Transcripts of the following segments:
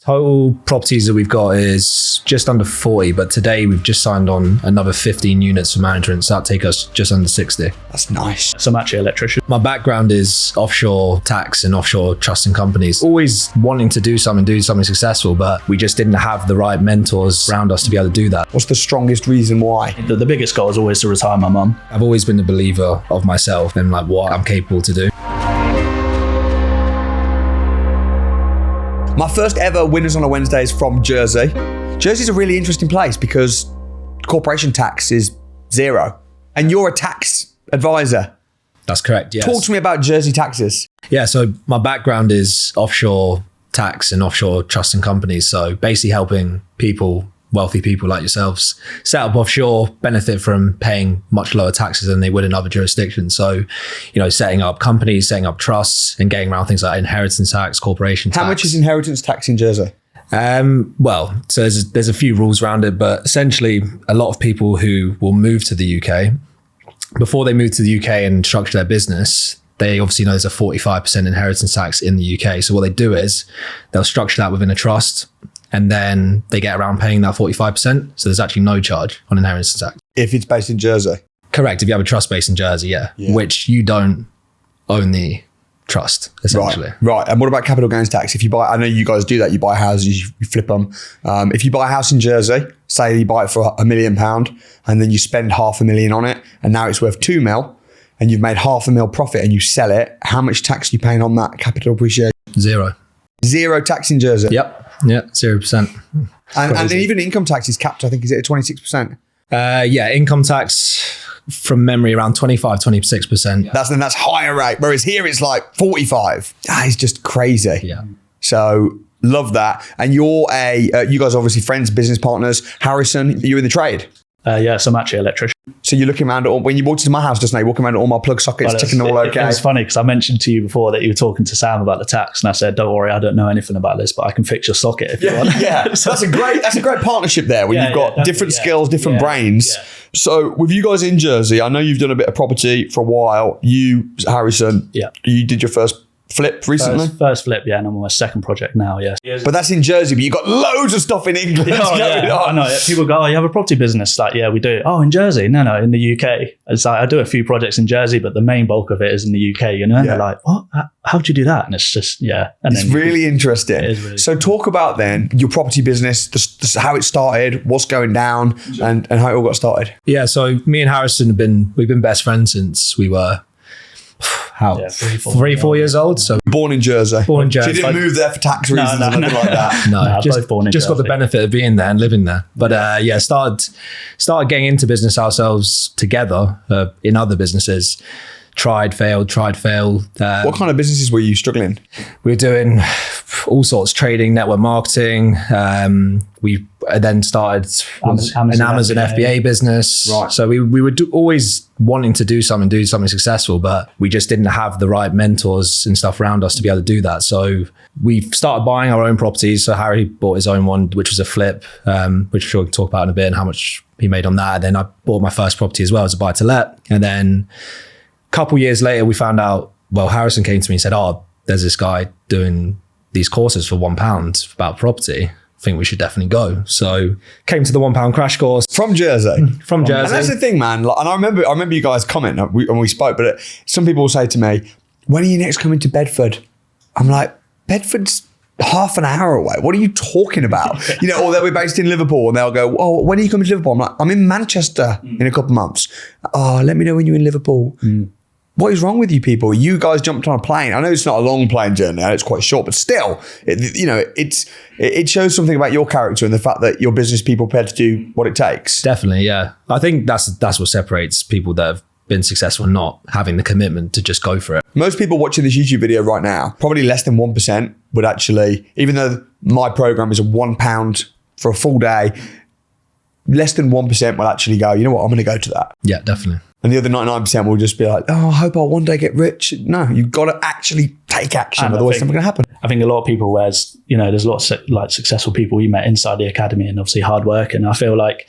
Total properties that we've got is just under 40, but today we've just signed on another 15 units for management, so that'll take us just under 60. That's nice. So I'm actually an electrician. My background is offshore tax and offshore trust and companies. Always wanting to do something successful, but we just didn't have the right mentors around us to be able to do that. What's the strongest reason why? The biggest goal is always to retire my mum. I've always been a believer of myself and like what I'm capable to do. My first ever Winners on a Wednesday is from Jersey. Jersey's a really interesting place because corporation tax is 0. And you're a tax advisor. That's correct, yes. Talk to me about Jersey taxes. Yeah, so my background is offshore tax and offshore trust and companies. So basically helping people, wealthy people like yourselves, set up offshore, benefit from paying much lower taxes than they would in other jurisdictions. So, setting up companies, setting up trusts and getting around things like inheritance tax, corporation tax. How much is inheritance tax in Jersey? So there's a few rules around it, but essentially a lot of people who will move to the UK, before they move to the UK and structure their business, they obviously know there's a 45% inheritance tax in the UK. So what they do is they'll structure that within a trust, and then they get around paying that 45%. So there's actually no charge on inheritance tax. If it's based in Jersey? Correct. If you have a trust based in Jersey, yeah. Which you don't own the trust, essentially. Right. And what about capital gains tax? If you buy, I know you guys do that, you buy houses, you flip them. If you buy a house in Jersey, say you buy it for £1 million and then you spend $500,000 on it and now it's worth 2 mil and you've made $500,000 profit and you sell it, how much tax are you paying on that capital appreciation? 0. 0 tax in Jersey? Yep. Yeah, 0%. And even income tax is capped, I think, is it at 26%? Income tax from memory around 25-26%. That's higher rate, whereas here it's like 45. That is just crazy. Yeah. So love that. And you're you guys are obviously friends, business partners. Harrison, you're in the trade? So I'm actually an electrician. So you're looking around when you walked into my house just now, you're walking around all my plug sockets, checking all okay. It was funny because I mentioned to you before that you were talking to Sam about the tax, and I said, "Don't worry, I don't know anything about this, but I can fix your socket if you want." Yeah, so that's a great partnership there where you've got different skills, different brains. Yeah. So with you guys in Jersey, I know you've done a bit of property for a while. You, Harrison, you did your first flip recently? First flip, and I'm on my second project now, yes. But that's in Jersey, but you've got loads of stuff in England going on. I know. People go, you have a property business? Like, yeah, we do. Oh, in Jersey? No, in the UK. It's like, I do a few projects in Jersey, but the main bulk of it is in the UK, And they're like, what? How'd you do that? And it's just, And it's really interesting. It is really so talk about then your property business, how it started, what's going down, and how it all got started. Yeah, so me and Harrison we've been best friends since we were... 3-4 years old. So born in Jersey. So you didn't move there for tax reasons or nothing like that. No, both born in just got the benefit of being there and living there. But started getting into business ourselves together in other businesses. Tried, failed. What kind of businesses were you struggling? We were doing all sorts, trading, network marketing. We then started an Amazon FBA business. Right. So we were always wanting to do something successful, but we just didn't have the right mentors and stuff around us to be able to do that. So we started buying our own properties. So Harry bought his own one, which was a flip, which I'm sure we can talk about in a bit and how much he made on that. And then I bought my first property as well as a buy to let. And then couple years later, we found out, Harrison came to me and said, there's this guy doing these courses for £1 about property. I think we should definitely go. So came to the £1 crash course. From Jersey? From Jersey. And that's the thing, man. And I remember you guys comment when we spoke, but some people will say to me, when are you next coming to Bedford? I'm like, Bedford's half an hour away. What are you talking about? Or they'll be based in Liverpool and they'll go, when are you coming to Liverpool? I'm like, I'm in Manchester in a couple of months. Oh, let me know when you're in Liverpool. What is wrong with you people? You guys jumped on a plane. I know it's not a long plane journey. It's quite short, but still, it shows something about your character and the fact that your business people are prepared to do what it takes. Definitely, yeah. I think that's what separates people that have been successful and not having the commitment to just go for it. Most people watching this YouTube video right now, probably less than 1% would actually, even though my program is a £1 for a full day, less than 1% will actually go, you know what, I'm going to go to that. Yeah, definitely. And the other 99% will just be like, I hope I'll one day get rich. No, you've got to actually take action. Otherwise it's never going to happen. I think a lot of people, there's lots of like successful people we met inside the academy and obviously hard work. And I feel like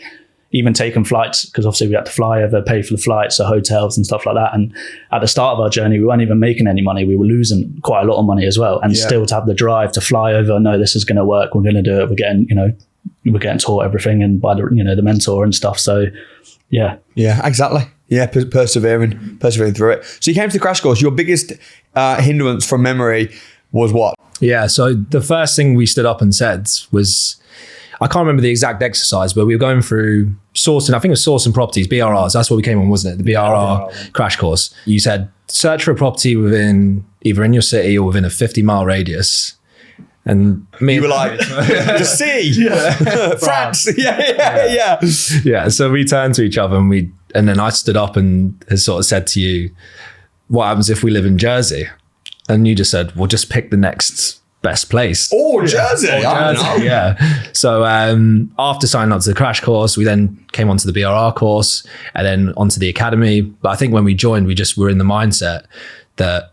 even taking flights, because obviously we had to fly over, pay for the flights, the hotels and stuff like that. And at the start of our journey, we weren't even making any money. We were losing quite a lot of money as well. And still to have the drive to fly over, no, this is going to work. We're going to do it. We're getting taught everything and by the mentor and stuff. So yeah. Yeah, exactly. Yeah, persevering through it. So you came to the crash course. Your biggest hindrance from memory was what? Yeah, so the first thing we stood up and said was, I can't remember the exact exercise, but we were going through sourcing, I think it was sourcing properties, BRRs. That's what we came on, wasn't it? The BRR crash course. You said, search for a property within, either in your city or within a 50-mile radius. And me, you were like, the sea, France. Yeah. Yeah, so we turned to each other and then I stood up and had sort of said to you, what happens if we live in Jersey? And you just said, well, just pick the next best place. Oh, Jersey. I don't know. Yeah. So after signing up to the crash course, we then came onto the BRR course and then onto the academy. But I think when we joined, we just were in the mindset that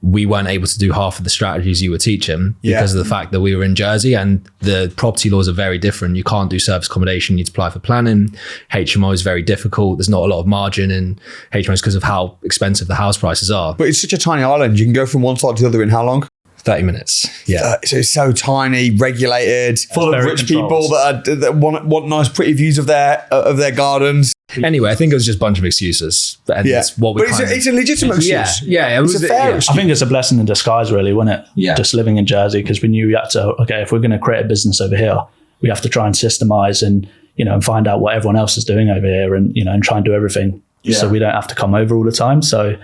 we weren't able to do half of the strategies you were teaching because of the fact that we were in Jersey and the property laws are very different. You can't do service accommodation. You need to apply for planning. HMO is very difficult. There's not a lot of margin in HMOs because of how expensive the house prices are. But it's such a tiny island. You can go from one side to the other in how long? 30 minutes. Yeah. So it's so tiny, regulated, full of rich controls. people that want nice, pretty views of their gardens. Anyway, I think it was just a bunch of excuses. And it's what we but it's a legitimate excuse. Yeah. It was a fair excuse. I think it's a blessing in disguise, really, wasn't it? Yeah. Just living in Jersey, because we knew we had to, okay, if we're going to create a business over here, we have to try and systemize and, and find out what everyone else is doing over here and, and try and do everything so we don't have to come over all the time. So,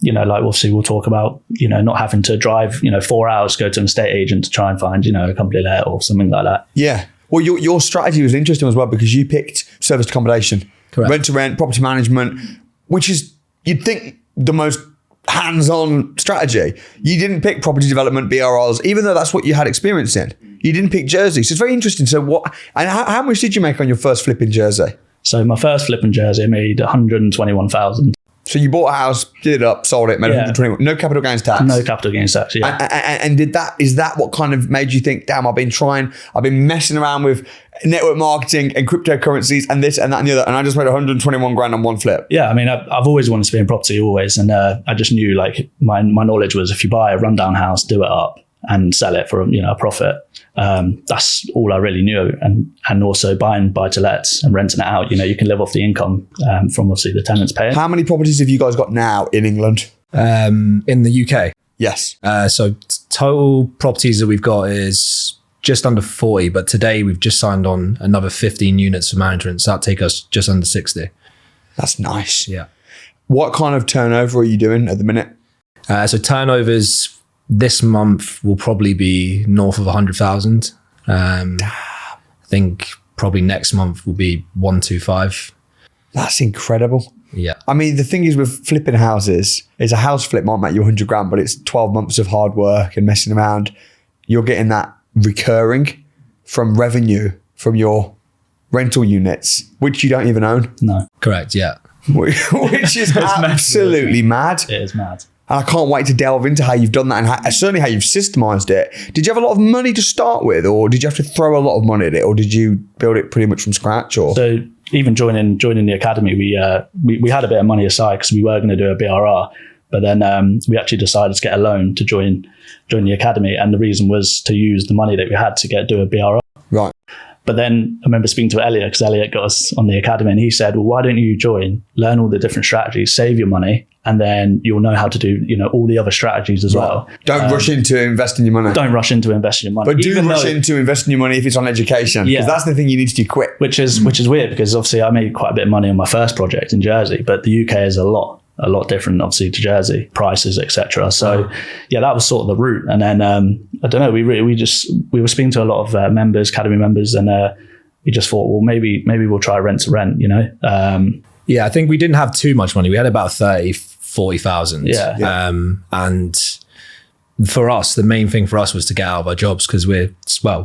like obviously we'll talk about, not having to drive, 4 hours to go to an estate agent to try and find, a company let or something like that. Yeah. Well, your strategy was interesting as well because you picked serviced accommodation, correct, rent to rent, property management, which is, you'd think, the most hands-on strategy. You didn't pick property development, BRRs, even though that's what you had experience in. You didn't pick Jersey. So it's very interesting. So how much did you make on your first flip in Jersey? So my first flip in Jersey, I made 121,000. So you bought a house, did it up, sold it, made 121. No capital gains tax. No capital gains tax. Yeah. And is that what kind of made you think, damn, I've been messing around with network marketing and cryptocurrencies and this and that and the other, and I just made 121 grand on one flip. Yeah, I mean, I've always wanted to be in property, always, and I just knew, like, my knowledge was, if you buy a rundown house, do it up and sell it for a profit. That's all I really knew, and also buying buy-to-lets and renting it out. You can live off the income from obviously the tenants paying. How many properties have you guys got now in England? In the UK? Yes. So total properties that we've got is just under 40, but today we've just signed on another 15 units for management, so that'll take us just under 60. That's nice. Yeah. What kind of turnover are you doing at the minute? So turnovers this month will probably be north of 100,000. I think probably next month will be 125. That's incredible. Yeah. I mean, the thing is with flipping houses, is a house flip might make you 100 grand, but it's 12 months of hard work and messing around. You're getting that recurring from revenue from your rental units, which you don't even own. No. Correct, yeah. Which is absolutely mad. It is mad. And I can't wait to delve into how you've done that and certainly how you've systemized it. Did you have a lot of money to start with, or did you have to throw a lot of money at it, or did you build it pretty much from scratch? Or so even joining the academy, we had a bit of money aside because we were going to do a BRR, but then we actually decided to get a loan to join the academy, and the reason was to use the money that we had to do a BRR. Right. But then I remember speaking to Elliot, because Elliot got us on the academy, and he said, well, why don't you join, learn all the different strategies, save your money, and then you'll know how to do, all the other strategies as well. Don't rush into investing your money. Don't rush into investing your money. But rush into investing your money if it's on education. Because that's the thing you need to do quick. Which is weird, because obviously I made quite a bit of money on my first project in Jersey, but the UK is a lot different, obviously, to Jersey, prices, etc. So that was sort of the route. And then I don't know, we were speaking to a lot of members, academy members, and we just thought, well, maybe we'll try rent to rent, Yeah, I think we didn't have too much money. We had about 40,000. Yeah. And for us, the main thing for us was to get out of our jobs, because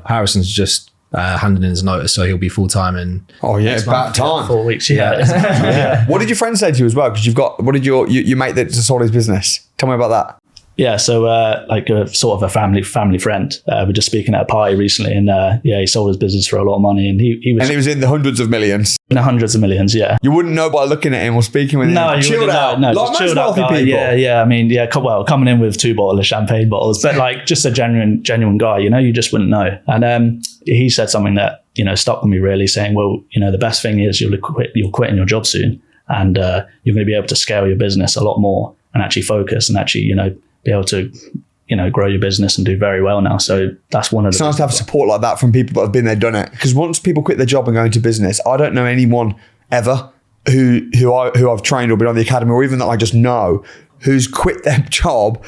Harrison's just handing in his notice, so he'll be full time in. Oh yeah, it's about time. 4 weeks. Yeah. What did your friend say to you as well? Because what did your mate that sold his business? Tell me about that. Yeah, so like a sort of a family friend. We're just speaking at a party recently, and he sold his business for a lot of money, and he was And it was in the hundreds of millions. in the hundreds of millions. Yeah. You wouldn't know by looking at him or speaking with him. No, you chilled wouldn't out. know. No, Like just most chilled out wealthy guy. people. Yeah. I mean, coming in with 2 bottles of champagne bottles, but like just a genuine guy. You just wouldn't know. And he said something that stuck with me really, saying, well, the best thing is you're quitting your job soon, and you're going to be able to scale your business a lot more and actually focus and actually be able to grow your business and do very well now. So that's one of the... It's nice to have support like that from people that have been there, done it. Because once people quit their job and go into business, I don't know anyone ever who I've trained or been on the academy, or even that I just know, who's quit their job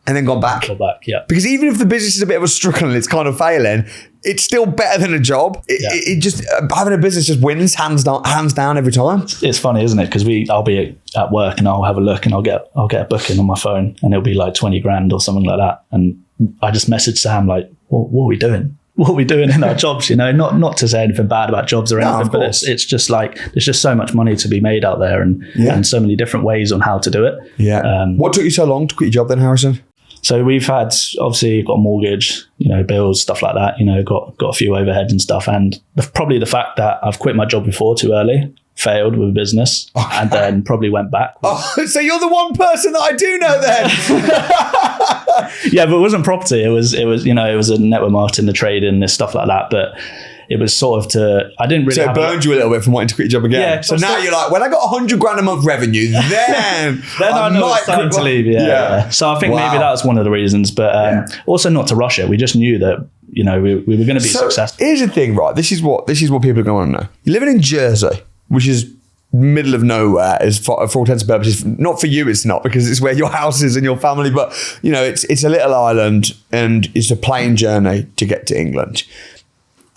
and then gone back. Yeah. Because even if the business is a bit of a struggle and it's kind of failing, it's still better than a job. It just having a business just wins hands down every time. It's funny, isn't it? Because I'll be at work and I'll have a look and I'll get a booking on my phone and it'll be like 20 grand or something like that. And I just message Sam like, what are we doing? What are we doing in our jobs? Not to say anything bad about jobs or anything, but it's just like there's just so much money to be made out there and so many different ways on how to do it. Yeah. What took you so long to quit your job then, Harrison? So we've had, obviously got a mortgage, bills, stuff like that, got a few overheads and stuff. And probably the fact that I've quit my job before too early, failed with a business, and then probably went back. So you're the one person that I do know then. Yeah, but it wasn't property. It was it was a network marketing, the trading, this stuff like that. But it was sort of I didn't really. So it burned you a little bit from wanting to quit your job again. Yeah. So now you're like, when I got 100 grand a month revenue, then I know it's time to leave. Yeah. So I think maybe that was one of the reasons, but also not to rush it. We just knew that we were going to be successful. Here's the thing, right? This is what people are going to know. You're living in Jersey, which is middle of nowhere, is for all intents and purposes. Not for you, it's not, because it's where your house is and your family. But it's a little island, and it's a plane journey to get to England.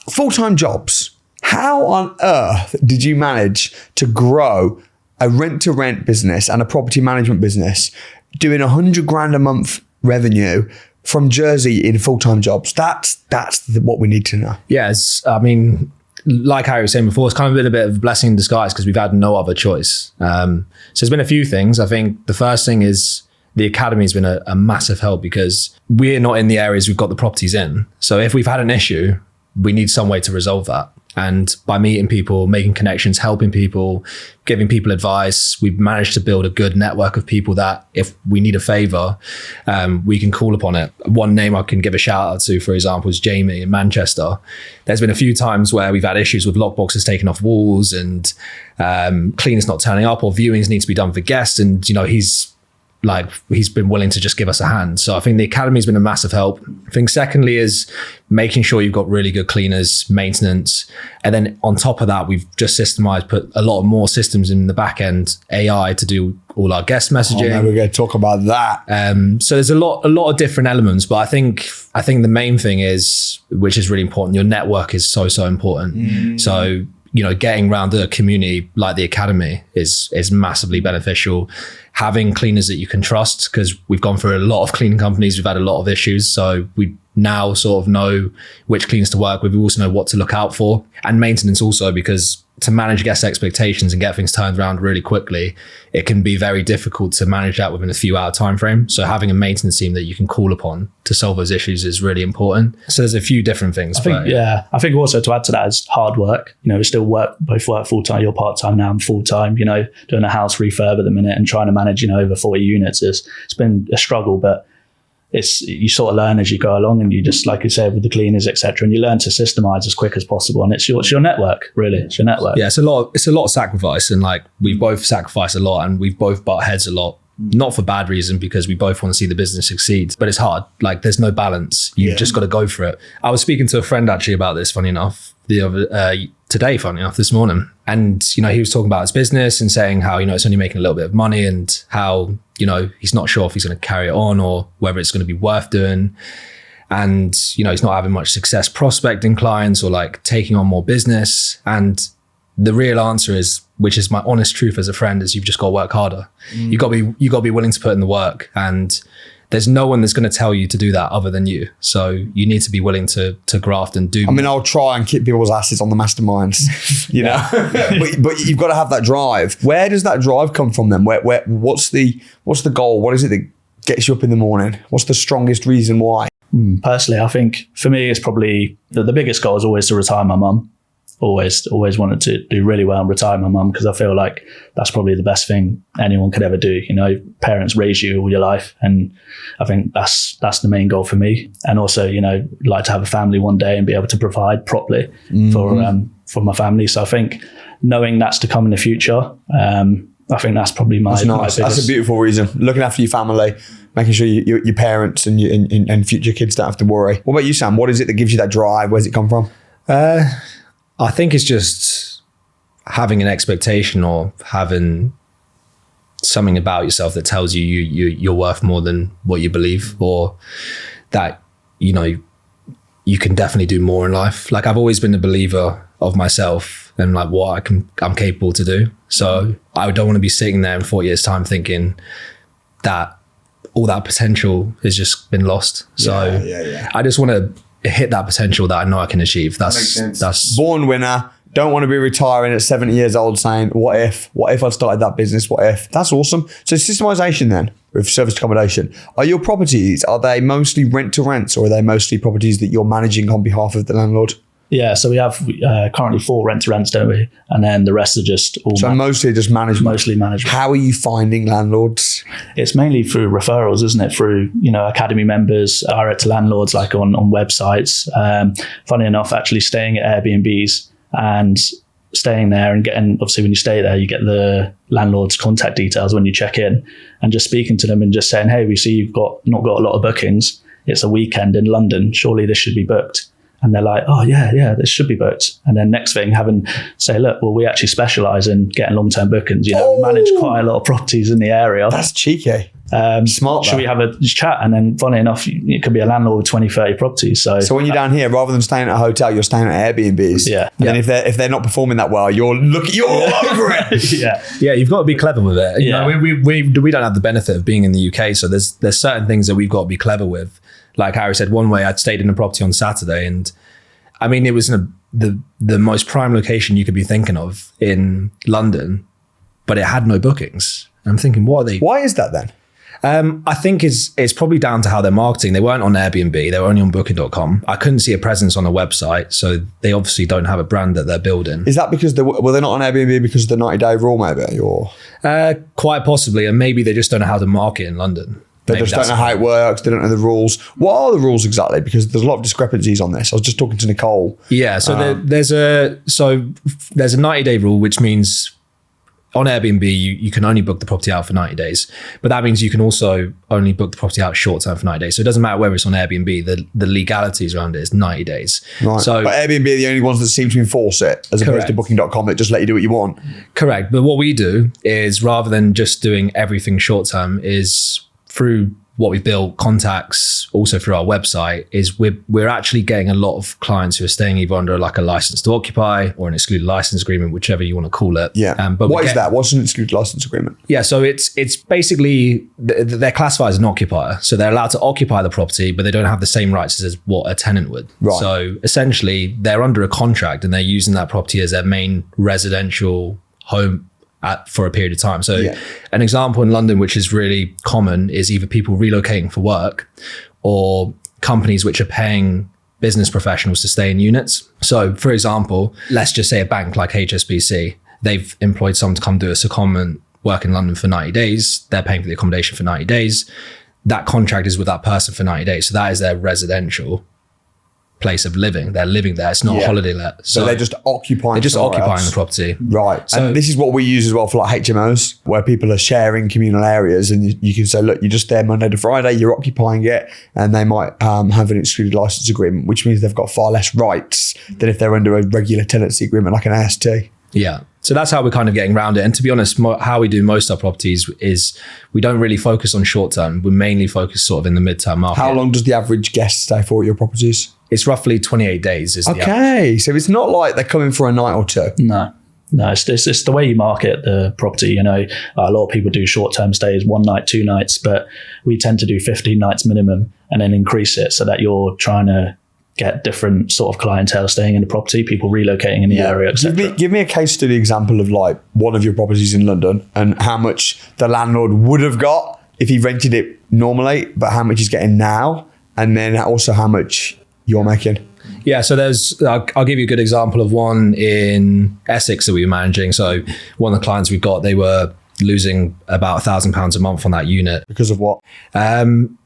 Full-time jobs. How on earth did you manage to grow a rent-to-rent business and a property management business doing 100 grand a month revenue from Jersey in full-time jobs? That's what we need to know. Yes, I mean, like Harry was saying before, it's kind of been a bit of a blessing in disguise because we've had no other choice. So there's been a few things. I think the first thing is the academy has been a massive help because we're not in the areas we've got the properties in. So if we've had an issue, we need some way to resolve that. And by meeting people, making connections, helping people, giving people advice, we've managed to build a good network of people that if we need a favor, we can call upon it. One name I can give a shout out to, for example, is Jamie in Manchester. There's been a few times where we've had issues with lockboxes taken off walls and cleaners not turning up, or viewings need to be done for guests. And, he's been willing to just give us a hand. So I think the academy has been a massive help. I think secondly is making sure you've got really good cleaners, maintenance. And then on top of that, we've just systemized, put a lot more systems in the back end, AI to do all our guest messaging. We're going to talk about that. So there's a lot of different elements, but I think the main thing is, which is really important, your network is so important. So getting around a community like the academy is massively beneficial. Having cleaners that you can trust, because we've gone through a lot of cleaning companies, we've had a lot of issues. So we now sort of know which cleaners to work with. We also know what to look out for, and maintenance also, because to manage guest expectations and get things turned around really quickly, it can be very difficult to manage that within a few hour time frame. So having a maintenance team that you can call upon to solve those issues is really important. So there's a few different things. I think also to add to that is hard work. We still both work full time. You're part time now, I'm full time. Doing a house refurb at the minute and trying to manage over 40 units. It's been a struggle, but you sort of learn as you go along, and you just, like you said, with the cleaners, etc., and you learn to systemize as quick as possible. And it's your network, really. It's your network. Yeah, it's a lot of sacrifice, and we've both sacrificed a lot, and we've both butt heads a lot. Not for bad reason, because we both want to see the business succeed, but it's hard. There's no balance. You've just got to go for it. I was speaking to a friend actually about this, funny enough, this morning. And, he was talking about his business and saying how, it's only making a little bit of money, and how, he's not sure if he's going to carry it on or whether it's going to be worth doing. And, he's not having much success prospecting clients or taking on more business. And the real answer is, which is my honest truth as a friend, is you've just got to work harder. You got to be willing to put in the work, and there's no one that's going to tell you to do that other than you. So you need to be willing to graft and do. I'll try and kick people's asses on the masterminds, but you've got to have that drive. Where does that drive come from then? What's the goal? What is it that gets you up in the morning? What's the strongest reason why? Personally, I think for me, it's probably the biggest goal is always to retire my mum. Always wanted to do really well and retire my mum, because I feel like that's probably the best thing anyone could ever do. You know, parents raise you all your life, and I think that's the main goal for me. And also, you know, like to have a family one day and be able to provide properly for my family. So I think knowing that's to come in the future, I think that's probably my, That's nice. my biggest. That's a beautiful reason. Looking after your family, making sure your parents and and future kids don't have to worry. What about you, Sam? What is it that gives you that drive? Where's it come from? I think it's just having an expectation or having something about yourself that tells you're worth more than what you believe, or that, you know, you can definitely do more in life. Like, I've always been a believer of myself and like what I'm capable to do. So I don't want to be sitting there in 40 years time thinking that all that potential has just been lost. So I just want to hit that potential that I know I can achieve. That's Born winner. Don't want to be retiring at 70 years old saying, what if I'd started that business? What if? That's awesome. So systemization then with service accommodation. Are your properties, are they mostly rent to rents, or are they mostly properties that you're managing on behalf of the landlord? Yeah, so we have currently 4 rent to rents, don't we? And then the rest are just all mostly just management. Mostly management. How are you finding landlords? It's mainly through referrals, isn't it? Through, you know, academy members, direct to landlords, like on websites. Funny enough, actually staying at Airbnbs and staying there and getting, obviously when you stay there, you get the landlord's contact details when you check in, and just speaking to them and just saying, hey, we see you've not got a lot of bookings. It's a weekend in London. Surely this should be booked. And they're like, oh yeah, this should be booked. And then next thing, say, look, well, we actually specialize in getting long-term bookings. You know, we manage quite a lot of properties in the area. That's cheeky. Smart. Should we have a chat? And then funny enough, it could be a landlord with 20, 30 properties. So when you're down here, rather than staying at a hotel, you're staying at Airbnbs. Yeah. And then if they're not performing that well, you're all over it. Yeah, you've got to be clever with it. You know, we don't have the benefit of being in the UK. So there's certain things that we've got to be clever with. Like Harry said, one way I'd stayed in a property on Saturday, and I mean, it was in the most prime location you could be thinking of in London, but it had no bookings. And I'm thinking, what are they? Why is that then? I think it's probably down to how they're marketing. They weren't on Airbnb. They were only on booking.com. I couldn't see a presence on the website. So they obviously don't have a brand that they're building. Is that because they're not on Airbnb because of the 90-day rule maybe? Or quite possibly. And maybe they just don't know how to market in London. They just don't know how it works. They don't know the rules. What are the rules exactly? Because there's a lot of discrepancies on this. I was just talking to Nicole. Yeah. So there's a 90-day rule, which means on Airbnb, you can only book the property out for 90 days. But that means you can also only book the property out short term for 90 days. So it doesn't matter whether it's on Airbnb, the legalities around it is 90 days. Right. So, but Airbnb are the only ones that seem to enforce it, as opposed to booking.com that just let you do what you want. Correct. But what we do is, rather than just doing everything short term, is through what we built, contacts, also through our website, is we're actually getting a lot of clients who are staying either under like a license to occupy or an excluded license agreement, whichever you want to call it. Yeah. But what is that? What's an excluded license agreement? Yeah. So it's basically, they're classified as an occupier. So they're allowed to occupy the property, but they don't have the same rights as what a tenant would. Right. So essentially they're under a contract and they're using that property as their main residential home for a period of time. So an example in London, which is really common, is either people relocating for work or companies which are paying business professionals to stay in units. So for example, let's just say a bank like HSBC, they've employed someone to come do a secondment, work in London for 90 days. They're paying for the accommodation for 90 days. That contract is with that person for 90 days. So that is their residential place of living. They're living there. It's not a holiday let. So they're just occupying. They're just occupying the property. Right. So, and this is what we use as well for like HMOs, where people are sharing communal areas, and you can say, look, you're just there Monday to Friday, you're occupying it, and they might have an excluded license agreement, which means they've got far less rights than if they're under a regular tenancy agreement like an AST. Yeah. So that's how we're kind of getting around it. And to be honest, how we do most of our properties is we don't really focus on short term. We mainly focus sort of in the mid-term market. How long does the average guest stay for at your properties? It's roughly 28 days. Okay. So it's not like they're coming for a night or two. No, it's the way you market the property. You know, a lot of people do short-term stays, 1 night, 2 nights, but we tend to do 15 nights minimum and then increase it so that you're trying to get different sort of clientele staying in the property, people relocating in the area, etc. Give me a case study example of like one of your properties in London and how much the landlord would have got if he rented it normally, but how much he's getting now, and then also how much you're making? Yeah, so I'll give you a good example of one in Essex that we were managing. So one of the clients we've got, they were losing about £1,000 a month on that unit. Because of what?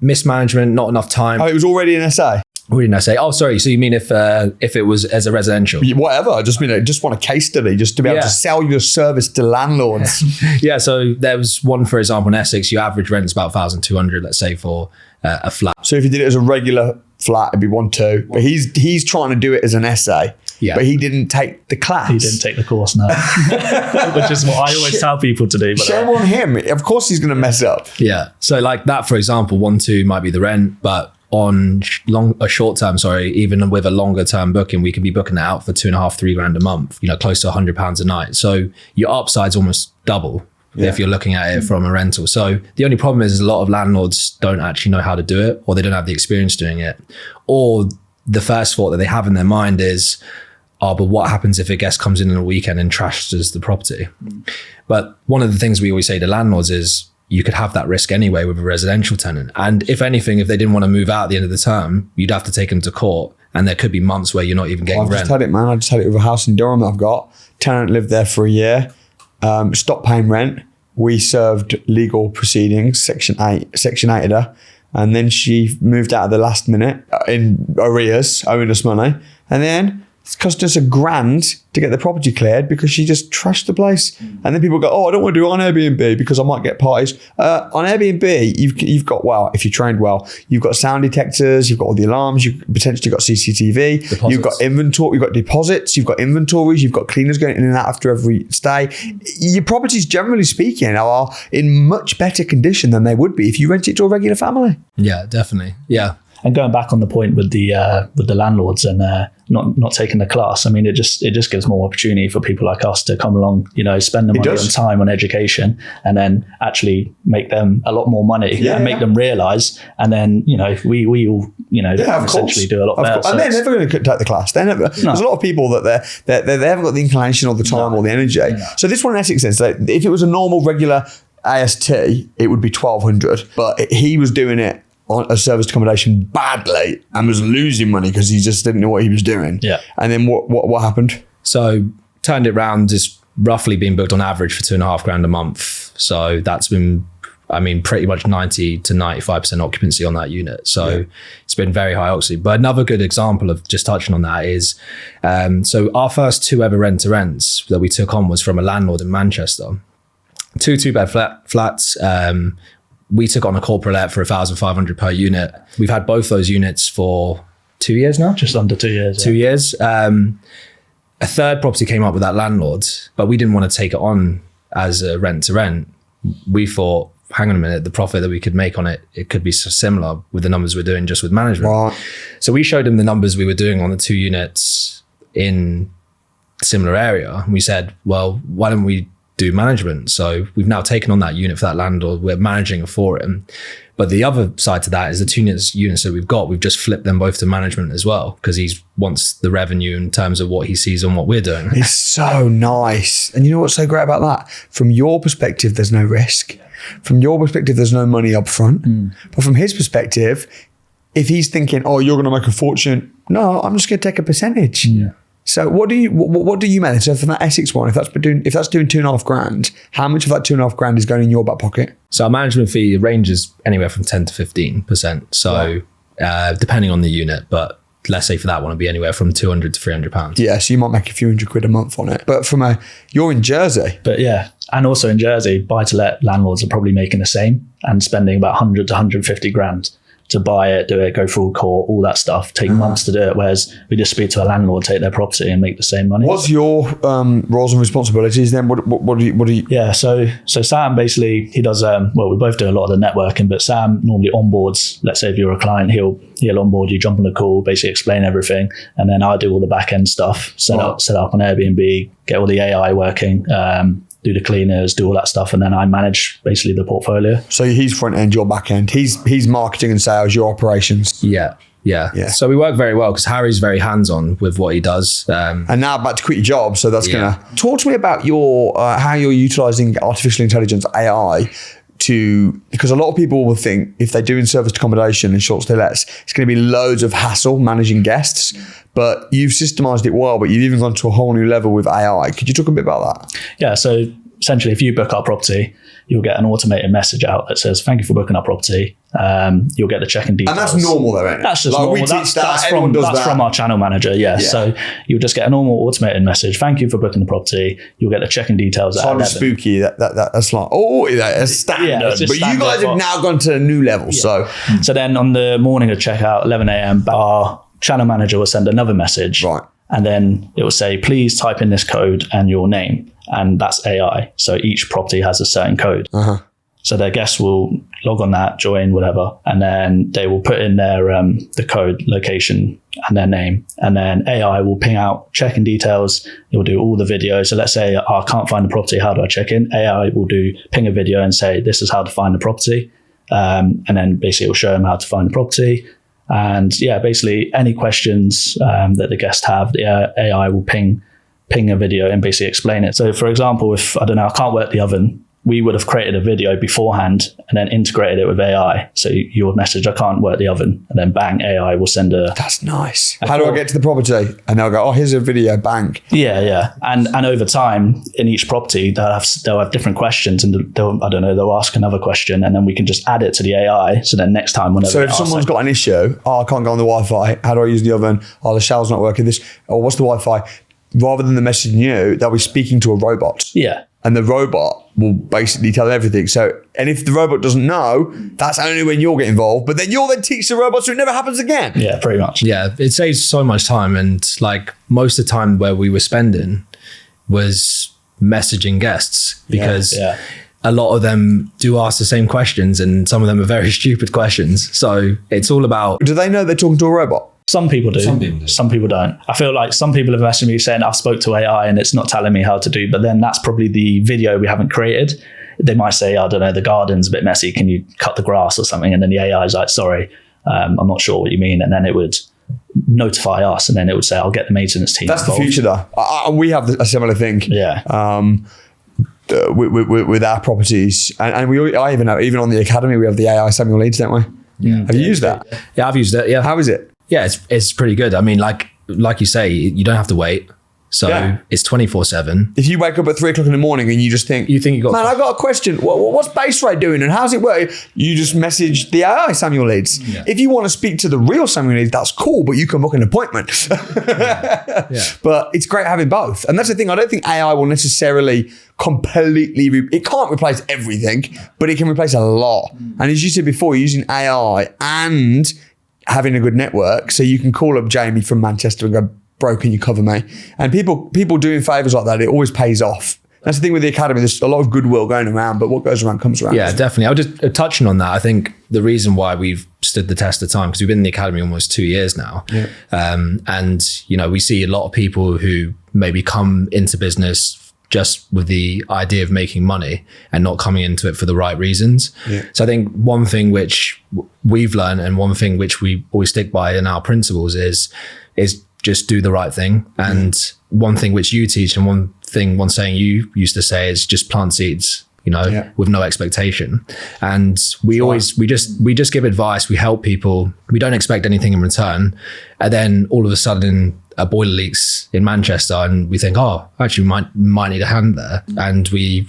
Mismanagement, not enough time. Oh, it was already an SA? What did I say? Oh, sorry. So you mean if it was as a residential? Whatever. I just want a case study just to be able to sell your service to landlords. Yeah. So there was one, for example, in Essex, your average rent's about 1,200, let's say, for a flat. So if you did it as a regular flat, it'd be 1.2. But he's trying to do it as an essay. Yeah. But he didn't take the class. He didn't take the course, no. Which is what I always tell people to do. But shame on him. Of course he's going to mess up. Yeah. So like that, for example, 1.2 might be the rent, but on a short term, even with a longer term booking, we could be booking it out for $2,500, $3,000 a month, close to £100 a night. So your upside's almost double if you're looking at it from a rental. So the only problem is a lot of landlords don't actually know how to do it, or they don't have the experience doing it. Or the first thought that they have in their mind is, oh, but what happens if a guest comes in on a weekend and trashes the property? But one of the things we always say to landlords is, you could have that risk anyway with a residential tenant. And if anything, if they didn't want to move out at the end of the term, you'd have to take them to court. And there could be months where you're not even getting rent. I just had it, man. I just had it with a house in Durham that I've got. Tenant lived there for a year, stopped paying rent. We served legal proceedings, Section 8 at her. And then she moved out at the last minute in arrears, owing us money. And then it's cost us $1,000 to get the property cleared because she just trashed the place. And then people go, oh, I don't want to do it on Airbnb because I might get parties. On Airbnb, you've got, well, if you trained well, you've got sound detectors, you've got all the alarms, you've potentially got CCTV, deposits. You've got inventory, you've got deposits, you've got inventories, you've got cleaners going in and out after every stay. Your properties, generally speaking, are in much better condition than they would be if you rent it to a regular family. Yeah, definitely. Yeah. And going back on the point with the landlords and not taking the class, I mean, it just gives more opportunity for people like us to come along, spend the money and time on education, and then actually make them a lot more money and make them realise. And then we all essentially do a lot better. And they're never going to take the class. They're never. No. There's a lot of people that they haven't got the inclination or the time or the energy. No. So this one in Essex says that if it was a normal regular AST, it would be 1,200, but he was doing it on a service accommodation badly and was losing money because he just didn't know what he was doing. Yeah. And then what happened? So turned it round, is roughly being booked on average for $2,500 a month. So that's been, pretty much 90 to 95% occupancy on that unit. So it's been very high occupancy. But another good example of just touching on that is, so our first 2 ever rent-to-rents that we took on was from a landlord in Manchester. 2 2-bed flats. We took on a corporate let for $1,500 per unit. We've had both those units for 2 years now. Just under 2 years. 2 years. A third property came up with that landlord, but we didn't want to take it on as a rent to rent. We thought, hang on a minute, the profit that we could make on it could be similar with the numbers we're doing just with management. Right. So we showed him the numbers we were doing on the 2 units in a similar area. We said, well, why don't we do management? So we've now taken on that unit for that landlord. We're managing it for him. But the other side to that is the 2 units that we've got, we've just flipped them both to management as well, because he wants the revenue in terms of what he sees on what we're doing. It's so nice. And you know what's so great about that? From your perspective, there's no risk. From your perspective, there's no money up front. But from his perspective, if he's thinking, oh, you're going to make a fortune, no, I'm just going to take a percentage. Yeah. So what do you manage? So from that Essex one, if that's doing $2,500, how much of that $2,500 is going in your back pocket? So our management fee ranges anywhere from 10 to 15%. So depending on the unit, but let's say for that one, it'd be anywhere from £200 to £300. Yeah, so you might make a few £100 a month on it. But you're in Jersey. But yeah, and also in Jersey, buy-to-let landlords are probably making the same and spending about 100 to 150 grand to buy it, do it, go full court, all that stuff, take months to do it. Whereas we just speak to a landlord, take their property and make the same money. What's your roles and responsibilities then? What do you? Yeah, so Sam basically, he does, we both do a lot of the networking, but Sam normally onboards, let's say if you're a client, he'll onboard you, jump on a call, basically explain everything. And then I do all the back end stuff, set up on Airbnb, get all the AI working, do the cleaners, do all that stuff, and then I manage basically the portfolio. So he's front end, you're back end. He's marketing and sales, your operations. Yeah. So we work very well because Harry's very hands-on with what he does. And now about to quit your job, so that's gonna talk to me about your how you're utilizing artificial intelligence, AI, because a lot of people will think if they're doing serviced accommodation and short stay lets, it's going to be loads of hassle managing guests. But you've systemized it well, but you've even gone to a whole new level with AI. Could you talk a bit about that? Yeah. So essentially, if you book our property, you'll get an automated message out that says, "Thank you for booking our property." You'll get the check-in details. And that's normal though, isn't it? That's just like normal. We teach that. Everyone does that. That's from our channel manager, yeah. So you'll just get a normal automated message. "Thank you for booking the property." You'll get the check-in details. It's kind of spooky. That's like, that's standard. Yeah, but standard, you guys have now gone to a new level. Yeah. So then on the morning of checkout, 11 a.m., our channel manager will send another message. Right. And then it will say, "Please type in this code and your name." And that's AI. So each property has a certain code. Uh-huh. So their guests will log on that, join, whatever, and then they will put in their the code, location, and their name. And then AI will ping out check-in details. It will do all the videos. So let's say I can't find the property. How do I check in? AI will ping a video and say, "This is how to find the property." And then basically it will show them how to find the property. And yeah, basically any questions that the guests have, the AI will ping a video and basically explain it. So for example, if I can't work the oven, we would have created a video beforehand and then integrated it with AI. So you would message, "I can't work the oven," and then bang, AI will send a... That's nice. How do I get to the property? And they'll go, "Oh, here's a video, bang." Yeah. And over time, in each property, they'll have different questions, and they'll ask another question, and then we can just add it to the AI. So then next time, whenever... So if someone's got an issue, "I can't go on the Wi-Fi. How do I use the oven? The shower's not working. What's the Wi-Fi?" Rather than the messaging you, they'll be speaking to a robot. Yeah. And the robot will basically tell them everything. And if the robot doesn't know, that's only when you'll get involved. But then you'll then teach the robot so it never happens again. Yeah, pretty much. Yeah, it saves so much time. And like most of the time where we were spending was messaging guests because a lot of them do ask the same questions and some of them are very stupid questions. So it's all about... Do they know they're talking to a robot? Some people do. Some people don't. I feel like some people have messaged me saying, "I've spoke to AI and it's not telling me how to do," but then that's probably the video we haven't created. They might say, "I don't know, the garden's a bit messy. Can you cut the grass or something?" And then the AI is like, "Sorry, I'm not sure what you mean." And then it would notify us and then it would say, "I'll get the maintenance team That's involved." the future though. We have a similar thing. Yeah. With our properties. And I even on the academy, we have the AI Samuel Leeds, don't we? Yeah. Have you used that? Yeah, I've used it. Yeah. How is it? Yeah, it's pretty good. I mean, like you say, you don't have to wait. So it's 24/7. If you wake up at 3:00 in the morning and you just think you got, "Man, I've got a question. What's base rate doing and how's it work?" You just message the AI Samuel Leeds. Yeah. If you want to speak to the real Samuel Leeds, that's cool, but you can book an appointment. But it's great having both. And that's the thing. I don't think AI will necessarily completely, it can't replace everything, but it can replace a lot. And as you said before, using AI and having a good network, so you can call up Jamie from Manchester and go, "Bro, can you cover me?" And people doing favors like that, it always pays off. That's the thing with the academy. There's a lot of goodwill going around, but what goes around comes around. Yeah, definitely. I was just touching on that. I think the reason why we've stood the test of time, because we've been in the academy almost 2 years now. Yeah. And, we see a lot of people who maybe come into business just with the idea of making money and not coming into it for the right reasons. Yeah. So I think one thing which we've learned and one thing which we always stick by in our principles is just do the right thing. And one thing which you teach and one saying you used to say is just plant seeds, with no expectation. And we just give advice. We help people. We don't expect anything in return. And then all of a sudden a boiler leaks in Manchester and we think, "Oh, actually might need a hand there." And we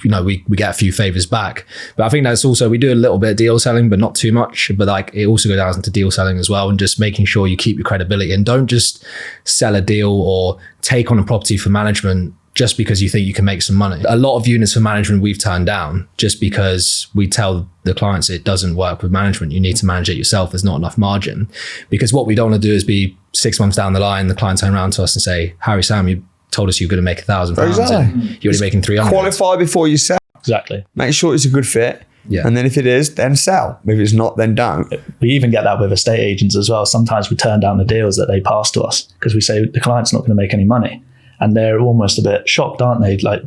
get a few favors back. But I think that's also, we do a little bit of deal selling, but not too much. But like it also goes down to deal selling as well, and just making sure you keep your credibility and don't just sell a deal or take on a property for management just because you think you can make some money. A lot of units for management we've turned down just because we tell the clients it doesn't work with management. You need to manage it yourself. There's not enough margin. Because what we don't want to do is be 6 months down the line, the client turn around to us and say, "Harry, Sam, you told us you're going to make £1,000 and you're only making 300. Qualify before you sell. Exactly. Make sure it's a good fit. Yeah. And then if it is, then sell. If it's not, then don't. We even get that with estate agents as well. Sometimes we turn down the deals that they pass to us because we say the client's not going to make any money. And they're almost a bit shocked, aren't they? Like,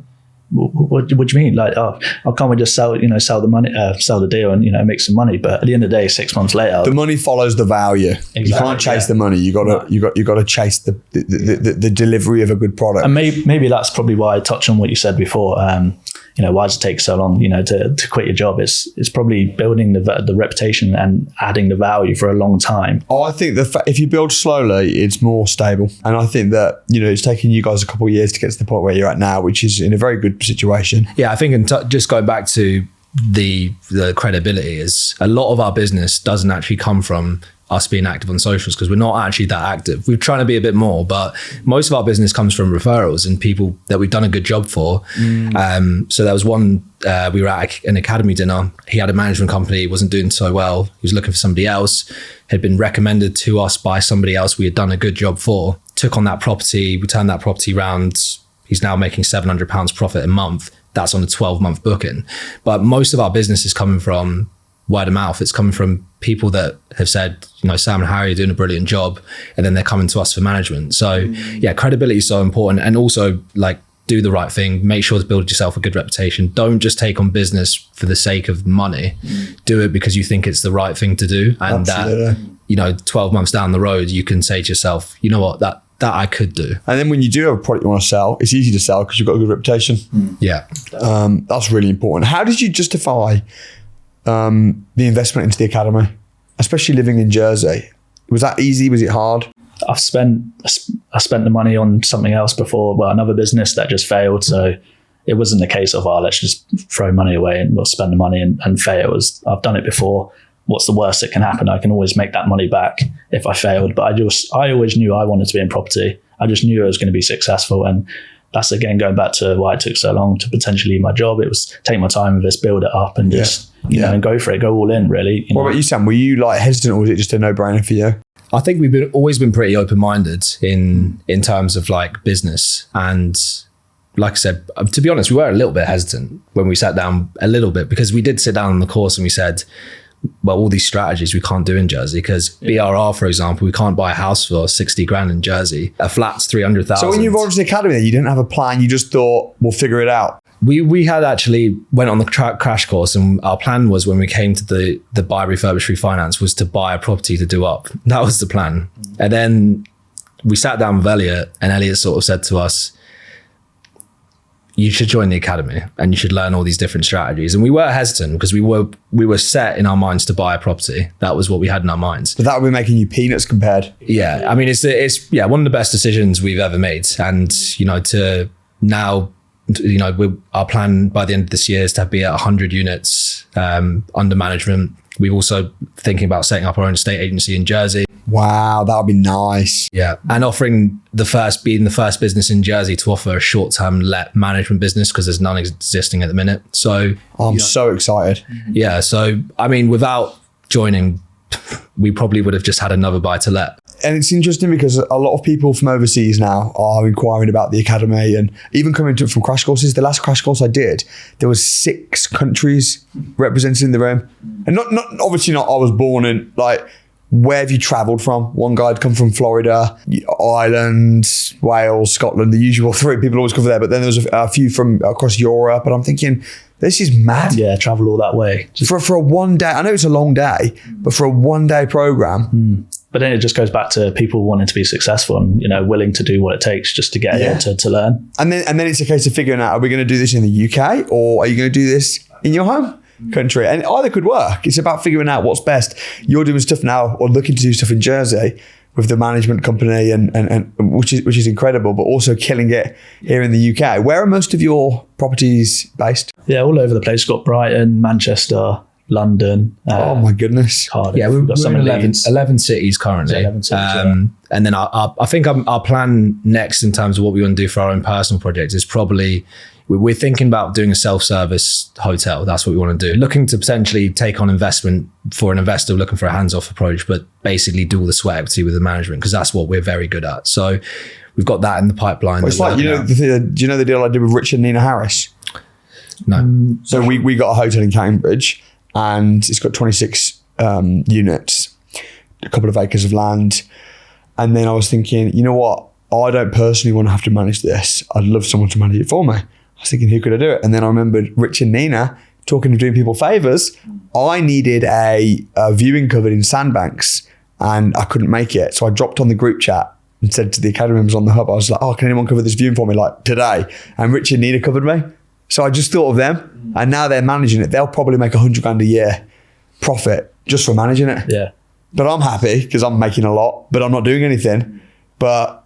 what do you mean? Like, oh, can't we just sell the money, sell the deal and, make some money? But at the end of the day, 6 months later, the money follows the value. Exactly, you can't chase the money. You got to chase the delivery of a good product. And maybe that's probably why I touched on what you said before. why does it take so long, to quit your job? It's probably building the reputation and adding the value for a long time. Oh, I think if you build slowly, it's more stable. And I think that, it's taken you guys a couple of years to get to the point where you're at now, which is in a very good situation. Yeah, I think just going back to the credibility, is a lot of our business doesn't actually come from us being active on socials, because we're not actually that active. We're trying to be a bit more, but most of our business comes from referrals and people that we've done a good job for. So there was one, we were at an academy dinner. He had a management company, wasn't doing so well. He was looking for somebody else, had been recommended to us by somebody else we had done a good job for, took on that property, we turned that property round. He's now making £700 profit a month. That's on a 12-month booking. But most of our business is coming from word of mouth. It's coming from people that have said, Sam and Harry are doing a brilliant job, and then they're coming to us for management. So yeah, credibility is so important. And also, like, do the right thing. Make sure to build yourself a good reputation. Don't just take on business for the sake of money. Do it because you think it's the right thing to do. And that, 12 months down the road, you can say to yourself, you know what, that I could do. And then when you do have a product you want to sell, it's easy to sell because you've got a good reputation. Yeah. That's really important. How did you justify the investment into the academy, especially living in Jersey? Was that easy? Was it hard? I spent the money on something else before, another business that just failed. So it wasn't a case of, let's just throw money away and we'll spend the money and fail. I've done it before. What's the worst that can happen? I can always make that money back if I failed. But I always knew I wanted to be in property. I just knew I was going to be successful. And that's, again, going back to why it took so long to potentially leave my job. It was take my time with this, build it up, and just, and go for it, go all in, really. What about you, Sam? Were you hesitant, or was it just a no-brainer for you? I think we've always been pretty open-minded in terms of business. And like I said, to be honest, we were a little bit hesitant when we sat down a little bit, because we did sit down on the course and we said, well, all these strategies we can't do in Jersey, because BRR, for example, we can't buy a house for 60 grand in Jersey. A flat's 300,000. So when you rolled to the academy, you didn't have a plan. You just thought, we'll figure it out. We had actually went on the crash course, and our plan was, when we came to the buy, refurbish, refinance, was to buy a property to do up. That was the plan. And then we sat down with Elliot, and Elliot sort of said to us, you should join the academy and you should learn all these different strategies. And we were hesitant because we were set in our minds to buy a property. That was what we had in our minds. But that would be making you peanuts compared. Yeah. I mean, it's one of the best decisions we've ever made. And, to now, our plan by the end of this year is to be at 100 units under management. We're also thinking about setting up our own estate agency in Jersey. Wow, that would be nice. Yeah. And being the first business in Jersey to offer a short-term let management business, because there's none existing at the minute. So I'm so excited. Yeah. So, I mean, without joining, we probably would have just had another buy to let. And it's interesting because a lot of people from overseas now are inquiring about the academy, and even coming from crash courses. The last crash course I did, there was 6 countries represented in the room. And not obviously not, I was born in, where have you travelled from? One guy had come from Florida, Ireland, Wales, Scotland, the usual 3. People always cover there. But then there was a few from across Europe. And I'm thinking, this is mad. Yeah, travel all that way. For a one day, I know it's a long day, but for a one day program. But then it just goes back to people wanting to be successful and, willing to do what it takes just to get here to learn. And then it's a case of figuring out, are we going to do this in the UK or are you going to do this in your home country? And either could work. It's about figuring out what's best. You're doing stuff now, or looking to do stuff in Jersey with the management company, and which is incredible, but also killing it here in the UK. Where are most of your properties based? Yeah, all over the place. We've got Brighton, Manchester, London. Oh my goodness. Cardiff. Yeah, we've got some in 11 cities currently. 11 cities, And then I think our plan next in terms of what we want to do for our own personal projects is probably, we're thinking about doing a self-service hotel. That's what we want to do. Looking to potentially take on investment for an investor looking for a hands-off approach, but basically do all the sweat equity with the management, because that's what we're very good at. So we've got that in the pipeline. Well, it's like, do you know the deal I did with Richard and Nina Harris? No. So we got a hotel in Cambridge, and it's got 26 units, a couple of acres of land. And then I was thinking, you know what? I don't personally want to have to manage this. I'd love someone to manage it for me. I was thinking, who could I do it? And then I remembered Rich and Nina talking of doing people favors. I needed a viewing covered in Sandbanks, and I couldn't make it. So I dropped on the group chat and said to the academy members on the hub, I was like, oh, can anyone cover this viewing for me today? And Rich and Nina covered me. So I just thought of them, and now they're managing it. They'll probably make 100 grand a year profit just for managing it. Yeah. But I'm happy because I'm making a lot, but I'm not doing anything. But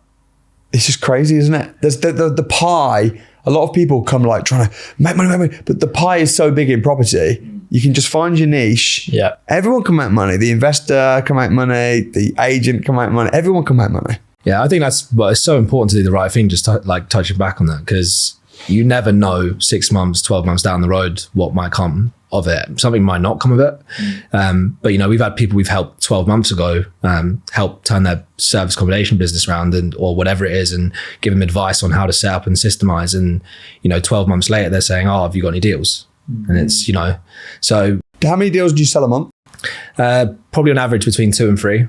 it's just crazy, isn't it? There's the pie. A lot of people come like trying to make money, but the pie is so big in property. You can just find your niche. Yeah. Everyone can make money. The investor can make money. The agent can make money. Everyone can make money. Yeah, I think that's well, it's so important to do the right thing. Just like touching back on that, because you never know 6 months, 12 months down the road what might come of it. Something might not come of it. But we've had people we've helped 12 months ago help turn their service accommodation business around or whatever it is, and give them advice on how to set up and systemize. And 12 months later they're saying, "Oh, have you got any deals?" And it's so. How many deals do you sell a month? Probably on average between 2 and 3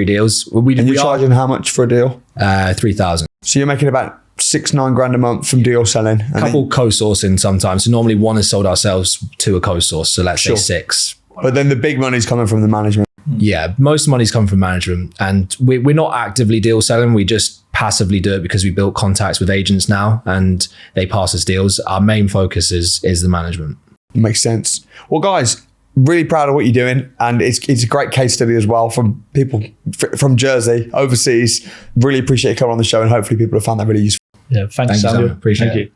deals. And you're charging how much for a deal? 3,000. So you're making about 6-9 grand a month from deal selling. A couple co-sourcing sometimes. So normally one is sold ourselves to a co-source. So let's say 6. But then the big money's coming from the management. Yeah, most money's come from management, and we're not actively deal selling. We just passively do it because we built contacts with agents now, and they pass us deals. Our main focus is the management. Makes sense. Well, guys, really proud of what you're doing, and it's a great case study as well from people from Jersey, overseas. Really appreciate you coming on the show, and hopefully people have found that really useful. Yeah, thanks, Thank you, Samuel. Sam. Appreciate Thank it. you.